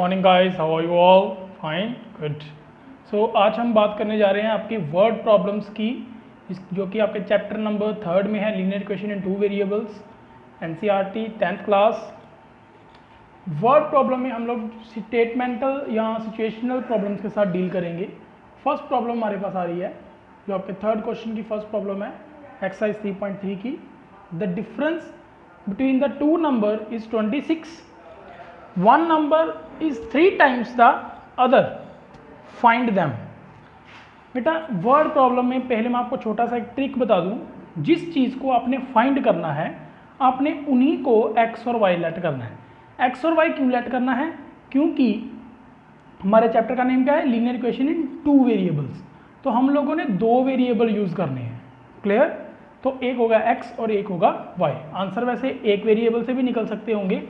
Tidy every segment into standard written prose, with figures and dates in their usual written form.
Morning guys, how are you all? Fine, good. So आज हम बात करने जा रहे हैं आपकी वर्ड प्रॉब्लम्स की, जो कि आपके चैप्टर नंबर 3 में है, linear equation in 2 variables, NCERT 10th class. Word problem में हम लोग स्टेटमेंटल या सिचुएशनल प्रॉब्लम्स के साथ डील करेंगे। फर्स्ट प्रॉब्लम हमारे पास आ रही है, जो आपके 3rd क्वेश्चन की फर्स्ट प्रॉब्लम है, एक्सरसाइज 3.3 की। The difference between the two number is 26. One number is 3 times the other. Find them. बेटा वर्ड प्रॉब्लम में पहले मैं आपको छोटा सा एक ट्रिक बता दूं। जिस चीज़ को आपने फाइंड करना है, आपने उन्हीं को x और y लेट करना है। x और y क्यों लेट करना है? क्योंकि हमारे चैप्टर का नेम क्या है? Linear equation in 2 variables. तो हम लोगों ने 2 वेरिएबल यूज करने हैं। क्लियर? तो एक होगा x और एक होगा y। आंसर वैसे एक वेरिएबल से भी निकल सकते होंगे,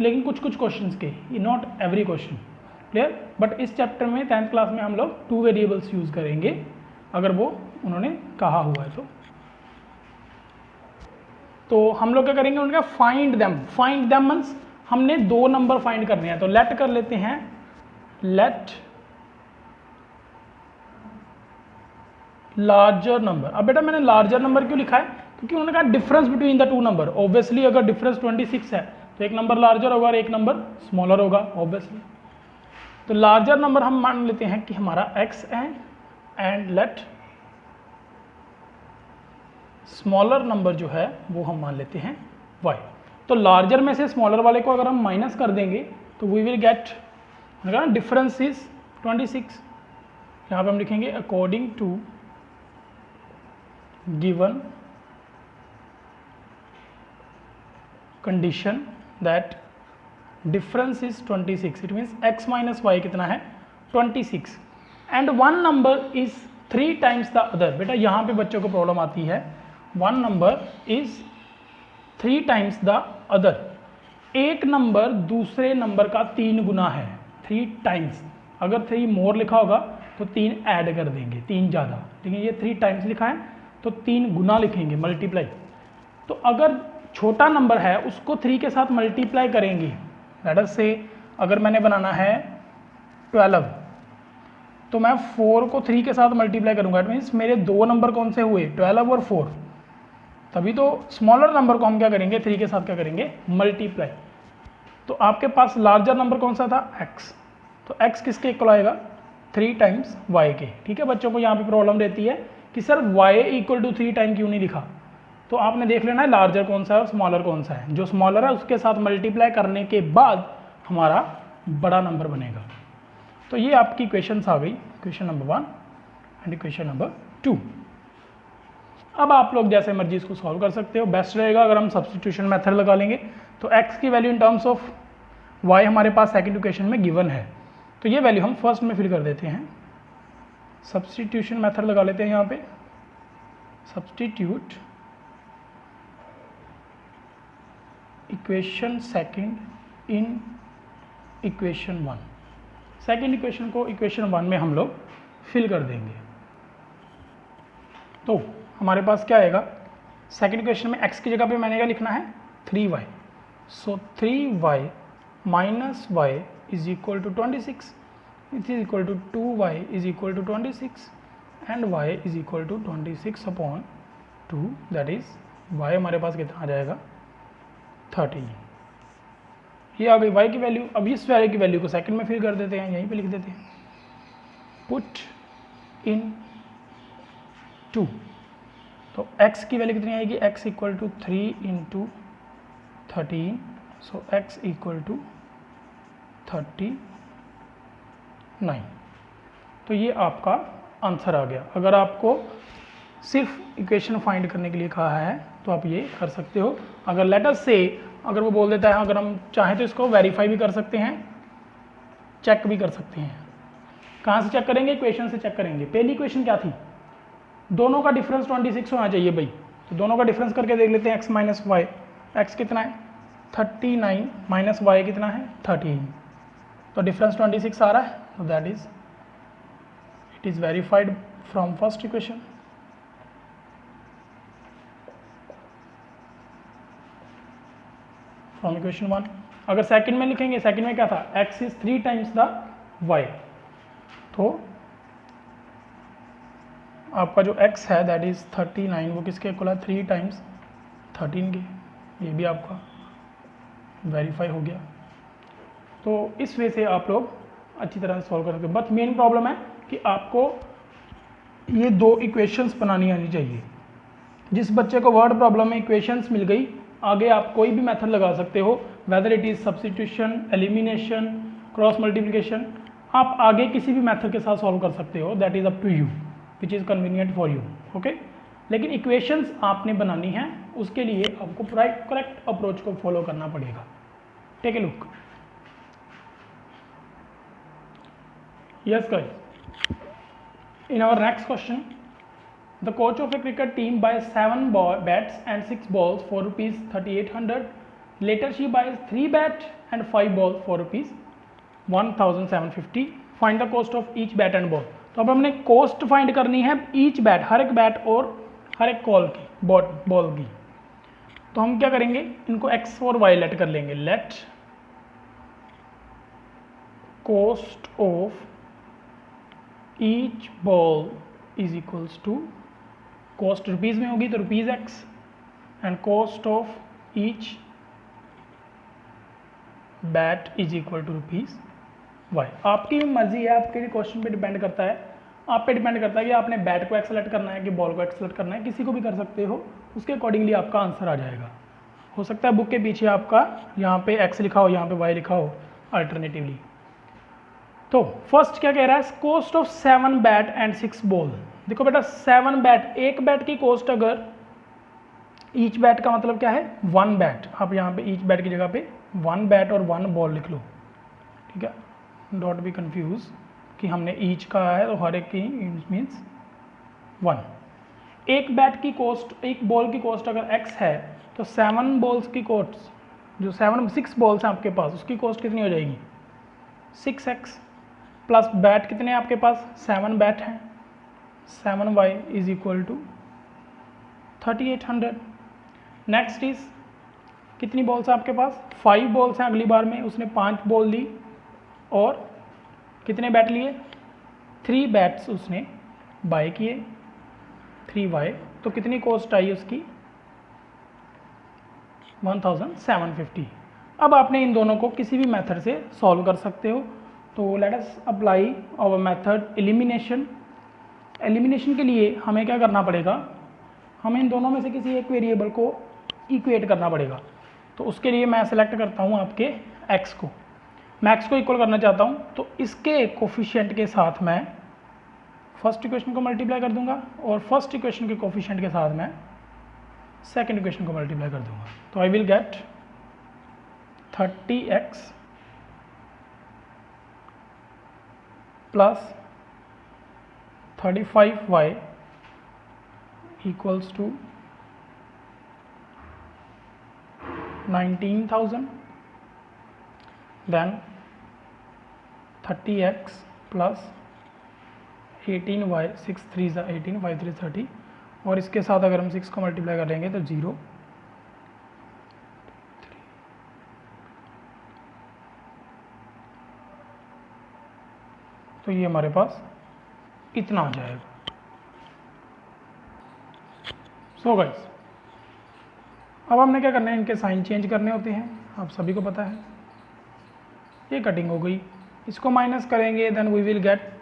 लेकिन कुछ कुछ क्वेश्चंस के, not every question. Clear? But इस चैप्टर में 10th क्लास में हम लोग 2 वेरिएबल्स यूज करेंगे, अगर वो उन्होंने कहा हुआ है तो हम लोग क्या करेंगे? उनका find them. Find them means हमने 2 नंबर फाइंड करने हैं। तो लेट कर लेते हैं, लेट लार्जर नंबर। अब बेटा मैंने लार्जर नंबर क्यों लिखा है? क्योंकि उन्होंने कहा difference between the 2 number. Obviously अगर डिफरेंस 26 है तो एक नंबर लार्जर होगा और एक नंबर स्मॉलर होगा, ऑब्वियसली। तो लार्जर नंबर हम मान लेते हैं कि हमारा x है, एंड लेट स्मॉलर नंबर जो है वो हम मान लेते हैं y। तो लार्जर में से स्मॉलर वाले को अगर हम माइनस कर देंगे तो we will get difference is 26। यहाँ पे हम लिखेंगे according to given condition that difference is 26। It means x minus y कितना है? 26। And one number is 3 times the other. बेटा यहाँ पे बच्चों को प्रॉब्लम आती है, one number is 3 times the other. एक नंबर दूसरे नंबर का 3 गुना है। 3 टाइम्स, अगर 3 मोर लिखा होगा तो 3 ऐड कर देंगे, 3 ज़्यादा, लेकिन ये 3 टाइम्स लिखा है तो 3 गुना लिखेंगे, मल्टीप्लाई। तो अगर छोटा नंबर है उसको 3 के साथ मल्टीप्लाई करेंगे। लेट अस से अगर मैंने बनाना है 12, तो मैं 4 को 3 के साथ मल्टीप्लाई करूंगा। इट मीन्स मेरे 2 नंबर कौन से हुए? 12 और 4। तभी तो स्मॉलर नंबर को हम क्या करेंगे? 3 के साथ क्या करेंगे? मल्टीप्लाई। तो आपके पास लार्जर नंबर कौन सा था? x। तो x किसके इक्वल आएगा? 3 टाइम्स y के। ठीक है, बच्चों को यहाँ पे प्रॉब्लम रहती है कि sir y equal to 3 time क्यों नहीं लिखा? तो आपने देख लेना है लार्जर कौन सा है और स्मॉलर कौन सा है। जो स्मॉलर है उसके साथ मल्टीप्लाई करने के बाद हमारा बड़ा नंबर बनेगा। तो ये आपकी इक्वेशंस आ गई, equation number 1 and equation number 2। अब आप लोग जैसे मर्जी इसको सॉल्व कर सकते हो। बेस्ट रहेगा अगर हम सब्स्टिट्यूशन मेथड लगा लेंगे। तो x की value in terms of y हमारे पास सेकंड इक्वेशन में गिवन है, तो ये वैल्यू हम फर्स्ट में फिल कर देते हैं। सब्स्टिट्यूशन मेथड लगा लेते हैं यहाँ पे। Substitute equation second in equation 1। Second equation को इक्वेशन 1 में हम लोग फिल कर देंगे। तो हमारे पास क्या आएगा? सेकंड इक्वेशन में x की जगह पे मैंने क्या लिखना है? 3y। So 3y minus y is equal to 26, it is equal to 2y is equal to 26 and y is equal to 26 upon 2, that is y हमारे पास कितना आ जाएगा? 13। ये आ गई y की वैल्यू। अब इस वैल्यू की वैल्यू को सेकंड में फिल कर देते हैं, यहीं पे लिख देते हैं पुट इन 2। तो x की वैल्यू कितनी आएगी? x equal to 3 into 13, so x equal to 39। तो ये आपका आंसर आ गया। अगर आपको सिर्फ इक्वेशन फाइंड करने के लिए कहा है तो आप ये कर सकते हो। अगर लेट अस से अगर वो बोल देता है, अगर हम चाहें तो इसको वेरीफाई भी कर सकते हैं, चेक भी कर सकते हैं। कहाँ से चेक करेंगे? इक्वेशन से चेक करेंगे। पहली इक्वेशन क्या थी? दोनों का डिफरेंस 26 होना चाहिए भाई। तो दोनों का डिफरेंस करके देख लेते हैं। x माइनस वाई, एक्स कितना है? 39 माइनस वाई कितना है? 13। तो डिफरेंस 26 आ रहा है, तो that is it is verified from first equation. From equation 1। अगर सेकंड में लिखेंगे, सेकंड में क्या था, x is 3 times the y, तो आपका जो x है दैट इज 39, वो किसके इक्वल है, 3 टाइम्स 13 के। ये भी आपका वेरीफाई हो गया। तो इस वे से आप लोग अच्छी तरह से सॉल्व कर सकते हो। बट मेन प्रॉब्लम है कि आपको ये 2 इक्वेशंस बनानी आनी चाहिए। जिस बच्चे को वर्ड प्रॉब्लम में इक्वेशंस मिल गई, आगे आप कोई भी मेथड लगा सकते हो, whether it is substitution, elimination, cross multiplication, आप आगे किसी भी मेथड के साथ सॉल्व कर सकते हो, that is up to you which is convenient for you, okay. लेकिन इक्वेशंस आपने बनानी है, उसके लिए आपको करेक्ट अप्रोच को फॉलो करना पड़ेगा। Take a look. Yes guys, in our next question, the coach of a cricket team buys 7 bats and 6 balls for rupees 3800. Later she buys 3 bats and 5 balls for rupees 1750. Find the cost of each bat and ball. तो अब हमने cost find करनी है each bat, हर एक bat और हर एक call की, ball की। तो हम क्या करेंगे, इनको x और y लेट कर लेंगे। Let cost of each ball is equals to, cost rupees में होगी तो rupees x, and cost of each bat is equal to rupees y। आपकी मर्जी है, आपके क्वेश्चन पे डिपेंड करता है, आप पे डिपेंड करता है कि आपने बैट को एक्सलेक्ट करना है कि बॉल को एक्सलेक्ट करना है, किसी को भी कर सकते हो, उसके अकॉर्डिंगली आपका आंसर आ जाएगा। हो सकता है बुक के पीछे आपका यहाँ पे x लिखा हो, यहाँ पे y लिखा हो अल्टरनेटिवली। तो फर्स्ट क्या कह रहा है, cost of 7 bat and 6 ball. देखो बेटा 7 बैट, एक बैट की कॉस्ट, अगर ईच बैट का मतलब क्या है 1 बैट, आप यहाँ पे ईच बैट की जगह पे 1 बैट और 1 बॉल लिख लो, ठीक है, डोंट बी कंफ्यूज कि हमने ईच कहा है तो हर एक की मीन्स 1। एक बैट की कॉस्ट, एक बॉल की कॉस्ट अगर x है तो 7 बॉल्स की कॉस्ट, जो 6 बॉल्स हैं आपके पास, उसकी कॉस्ट कितनी हो जाएगी 6x, प्लस बैट कितने हैं आपके पास, 7 बैट हैं, 7y is equal to 3800। Next is कितनी बॉल्स हैं आपके पास, 5 बॉल्स हैं, अगली बार में उसने 5 बॉल ली और कितने बैट लिए, 3 बैट्स उसने बाय किए, 3y, तो कितनी कॉस्ट आई उसकी 1750। अब आपने इन दोनों को किसी भी मेथड से सॉल्व कर सकते हो। तो let us apply our method elimination. Elimination के लिए हमें क्या करना पड़ेगा, हमें इन दोनों में से किसी एक वेरिएबल को इक्वेट करना पड़ेगा। तो उसके लिए मैं सेलेक्ट करता हूँ आपके x को, मैं x को इक्वल करना चाहता हूँ, तो इसके कोफिशिएंट के साथ मैं फर्स्ट इक्वेशन को मल्टीप्लाई कर दूंगा और फर्स्ट इक्वेशन के कोफिशिएंट के साथ मैं सेकेंड इक्वेशन को मल्टीप्लाई कर दूंगा। तो I will get 30x plus 35y equals to 19,000, then 30x plus 18y, 6 3 18, 5 3 30, और इसके साथ अगर हम 6 को मल्टीप्लाई करेंगे तो 0, तो ये हमारे पास इतना आ जाएगा। सो गाइस, अब हमने क्या करना है, इनके साइन चेंज करने होते हैं, आप सभी को पता है। ये कटिंग हो गई, इसको माइनस करेंगे, then we will get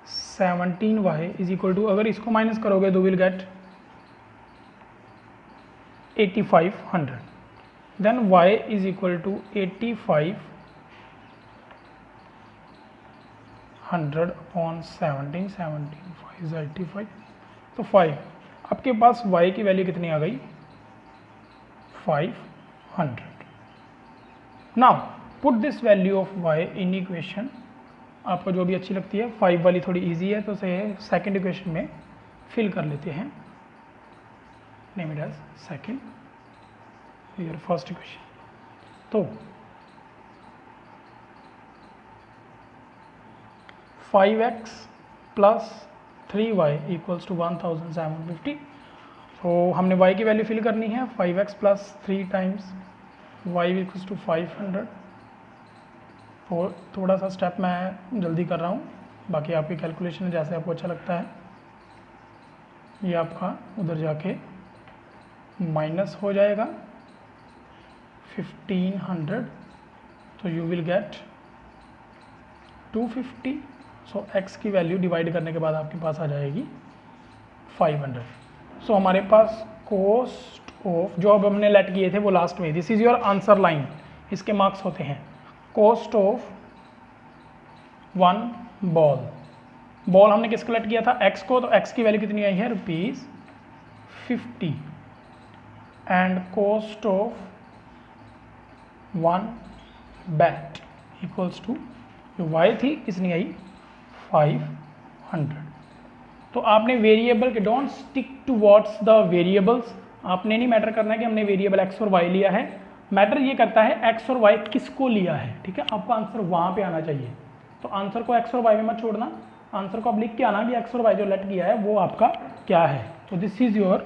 17y is equal to, अगर इसको माइनस करोगे तो will get 8500, then y is equal to 8500 upon 17, 17 5 is 85, तो 5, आपके पास y की वैल्यू कितनी आ गई 500। Now put this value of y in equation, आपको जो भी अच्छी लगती है, 5 वाली थोड़ी इजी है तो उसे सेकंड इक्वेशन में फिल कर लेते हैं, name it as second, your first equation. तो 5x plus 3y equals to 1750। तो हमने y की वैल्यू फिल करनी है, 5x plus 3 times y equals to 500। थोड़ा सा स्टेप मैं जल्दी कर रहा हूँ, बाकी आपकी कैलकुलेशन जैसे आपको अच्छा लगता है। ये आपका उधर जाके माइनस हो जाएगा 1500, तो you will get 250। So x की वैल्यू डिवाइड करने के बाद आपके पास आ जाएगी 500। सो हमारे पास कॉस्ट ऑफ, जो अब हमने लेट किए थे वो लास्ट में, this is your answer line, इसके मार्क्स होते हैं। कॉस्ट ऑफ 1 बॉल हमने किसको लेट किया था, x को, तो x की वैल्यू कितनी आई है ₹50। And cost of 1 bat equals to, जो y थी कितनी आई 500। तो आपने वेरिएबल के, don't stick to what's the variables, आपने नहीं मैटर करना है कि हमने वेरिएबल x और y लिया है, मैटर ये करता है x और y किसको लिया है। ठीक है, आपका आंसर वहाँ पे आना चाहिए। तो आंसर को x और y में मत छोड़ना, आंसर को आप लिख के आना कि x और y जो लेट किया है वो आपका क्या है। तो दिस इज योर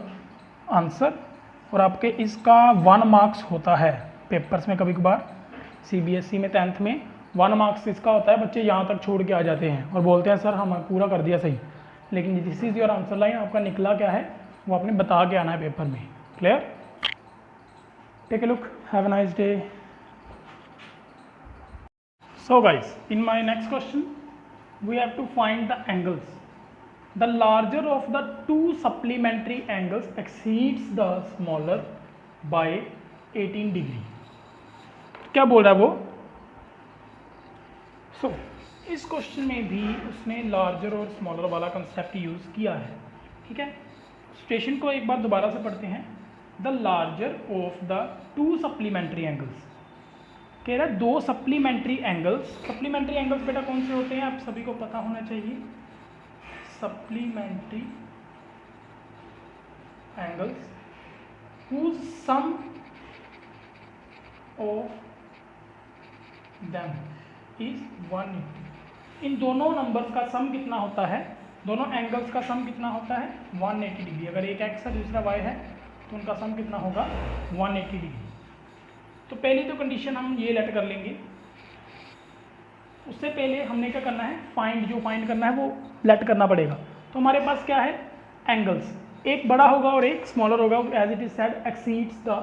आंसर। और आपके इसका 1 मार्क्स होता है पेपर्स में, कभी कभार CBSE में 10th में 1 मार्क्स इसका होता है। बच्चे यहाँ तक छोड़ के आ जाते हैं और बोलते हैं सर हम पूरा कर दिया सही, लेकिन this is your answer line, आपका निकला क्या है वो आपने बता के आना है पेपर में। Clear? Take a look, have a nice day. So guys, in my next question, we have to find the angles. The larger of the two supplementary angles exceeds the smaller by 18 degree. क्या बोल रहा है वो? So, इस question में भी उसने larger और स्मॉलर वाला कंसेप्ट यूज़ किया है। ठीक है, सिचुएशन को एक बार दोबारा से पढ़ते हैं। The larger of the two supplementary angles, कह रहा है 2 सप्लीमेंट्री एंगल्स। सप्लीमेंट्री एंगल्स बेटा कौन से होते हैं, आप सभी को पता होना चाहिए। Supplementary angles whose sum of them is 180। इन दोनों नंबर्स का सम कितना होता है, दोनों एंगल्स का सम कितना होता है 180 डिग्री। अगर एक x है दूसरा y है तो उनका सम कितना होगा 180 डिग्री। तो पहली तो कंडीशन हम ये लेट कर लेंगे, उससे पहले हमने क्या करना है, जो फाइंड करना है वो लेट करना पड़ेगा। तो हमारे पास क्या है, एंगल्स, एक बड़ा होगा और एक स्मॉलर होगा, as it is said exceeds the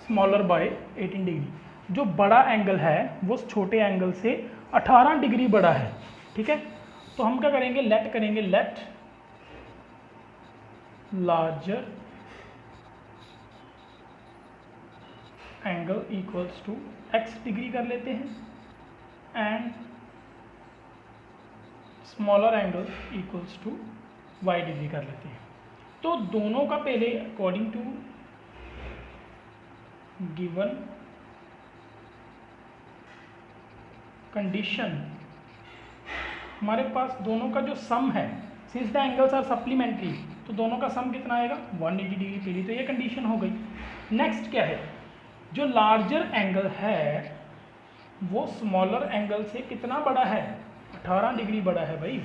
smaller by 18 degree. जो बड़ा एंगल है वो छोटे एंगल से 18 डिग्री बड़ा है। ठीक है, तो हम क्या करेंगे, लेट करेंगे, let larger angle equals to x degree कर लेते हैं and smaller angle equals to y degree कर लेते हैं। तो दोनों का पहले अकॉर्डिंग टू गिवन कंडीशन हमारे पास दोनों का जो सम है, since the angles are supplementary, तो दोनों का सम कितना आएगा 180 डिग्री। पहली तो ये कंडीशन हो गई। नेक्स्ट क्या है, जो लार्जर एंगल है वो स्मॉलर एंगल से कितना बड़ा है, 18 डिग्री बड़ा है भाई।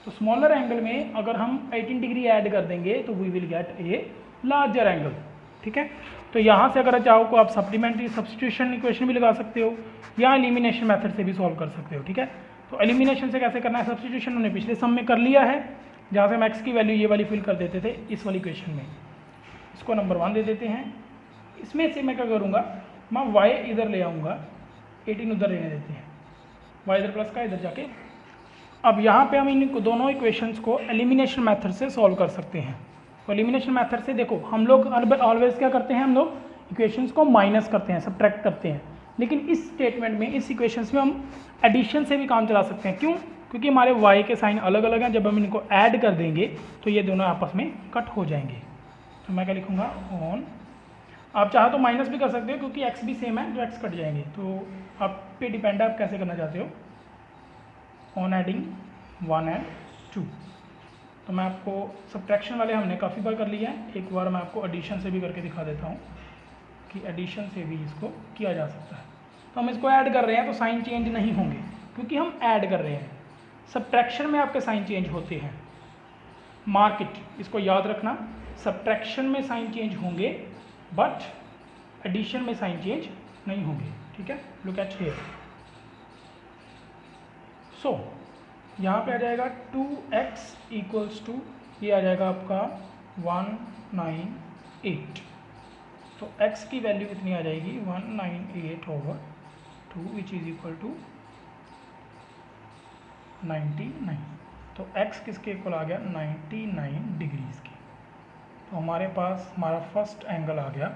तो स्मॉलर एंगल में अगर हम 18 डिग्री ऐड कर देंगे तो we will get a larger angle. ठीक है, तो यहाँ से अगर चाहो को आप सप्लीमेंट्री सब्स्टिट्यूशन इक्वेशन भी लगा सकते हो या एलिमिनेशन मेथड से भी सॉल्व कर सकते हो। ठीक है, तो एलिमिनेशन से कैसे करना है, सब्स्टिट्यूशन हमने पिछले सम में कर लिया है, जहाँ से हम x की वैल्यू ये वाली फिल कर देते थे इस वाली इक्वेशन में, इसको नंबर 1 दे देते हैं। इसमें से मैं क्या करूँगा, मैं y इधर ले आऊँगा, 18 उधर रहने देते हैं, y इधर प्लस का इधर जाके। अब यहाँ पे हम इन दोनों इक्वेशंस को एलिमिनेशन मेथड से सॉल्व कर सकते हैं। तो एलिमिनेशन मेथड से देखो, हम लोग ऑलवेज क्या करते हैं, हम लोग इक्वेशंस को माइनस करते हैं, सब्ट्रैक्ट करते हैं, लेकिन इस स्टेटमेंट में, इस इक्वेशंस में हम एडिशन से भी काम चला सकते हैं। क्यों? क्योंकि हमारे y के साइन अलग अलग हैं, जब हम इनको ऐड कर देंगे तो ये दोनों आपस में कट हो जाएंगे। तो मैं क्या लिखूँगा, ऑन, आप चाहो तो माइनस भी कर सकते हो क्योंकि x भी सेम है, तो x कट जाएंगे। तो आप पे डिपेंड है आप कैसे करना चाहते हो। ऑन एडिंग 1 एंड 2, तो मैं आपको सब्ट्रैक्शन वाले हमने काफ़ी बार कर लिया है, एक बार मैं आपको एडिशन से भी करके दिखा देता हूँ कि एडिशन से भी इसको किया जा सकता है। तो हम इसको ऐड कर रहे हैं तो साइन चेंज नहीं होंगे क्योंकि हम ऐड कर रहे हैं। सब्ट्रैक्शन में आपके साइन चेंज होते हैं, मार्क इट, इसको याद रखना, सब्ट्रैक्शन में साइन चेंज होंगे बट एडिशन में साइन चेंज नहीं होंगे, ठीक है। लुक एट हियर, सो यहाँ पे आ जाएगा 2x इक्वल्स टू, ये आ जाएगा आपका 198। तो x की वैल्यू कितनी आ जाएगी 198/2 विच इज इक्वल टू 99। तो x किसके इक्वल आ गया 99 डिग्रीज के। तो हमारे पास हमारा फर्स्ट एंगल आ गया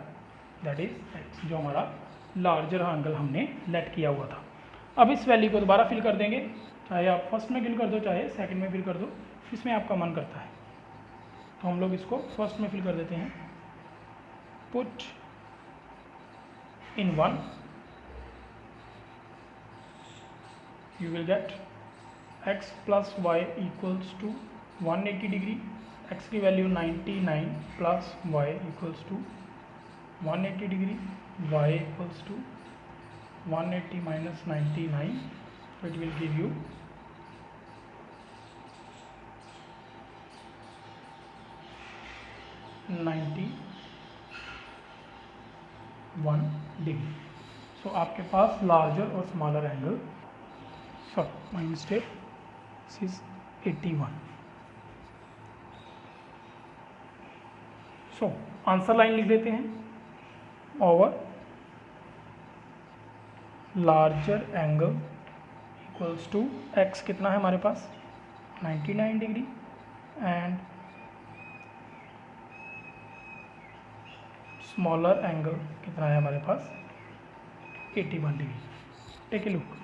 दैट इज x, जो हमारा लार्जर एंगल हमने लेट किया हुआ था। अब इस वैल्यू को दोबारा फिल कर देंगे, चाहे आप फर्स्ट में फिल कर दो चाहे सेकंड में फिल कर दो, इसमें आपका मन करता है। तो हम लोग इसको फर्स्ट में फिल कर देते हैं। Put in 1 you will get x plus y equals to 180 degree, x की value 99 plus y equals to 180 degree, y equals to 180 minus 99, so it will give you 91 degree. So आपके पास larger और smaller angle, my mistake, this is 81। So answer line लिख देते हैं, our larger angle equals to x कितना है हमारे पास 99 डिग्री एंड स्मॉलर एंगल कितना है हमारे पास 81 डिग्री। Take a look,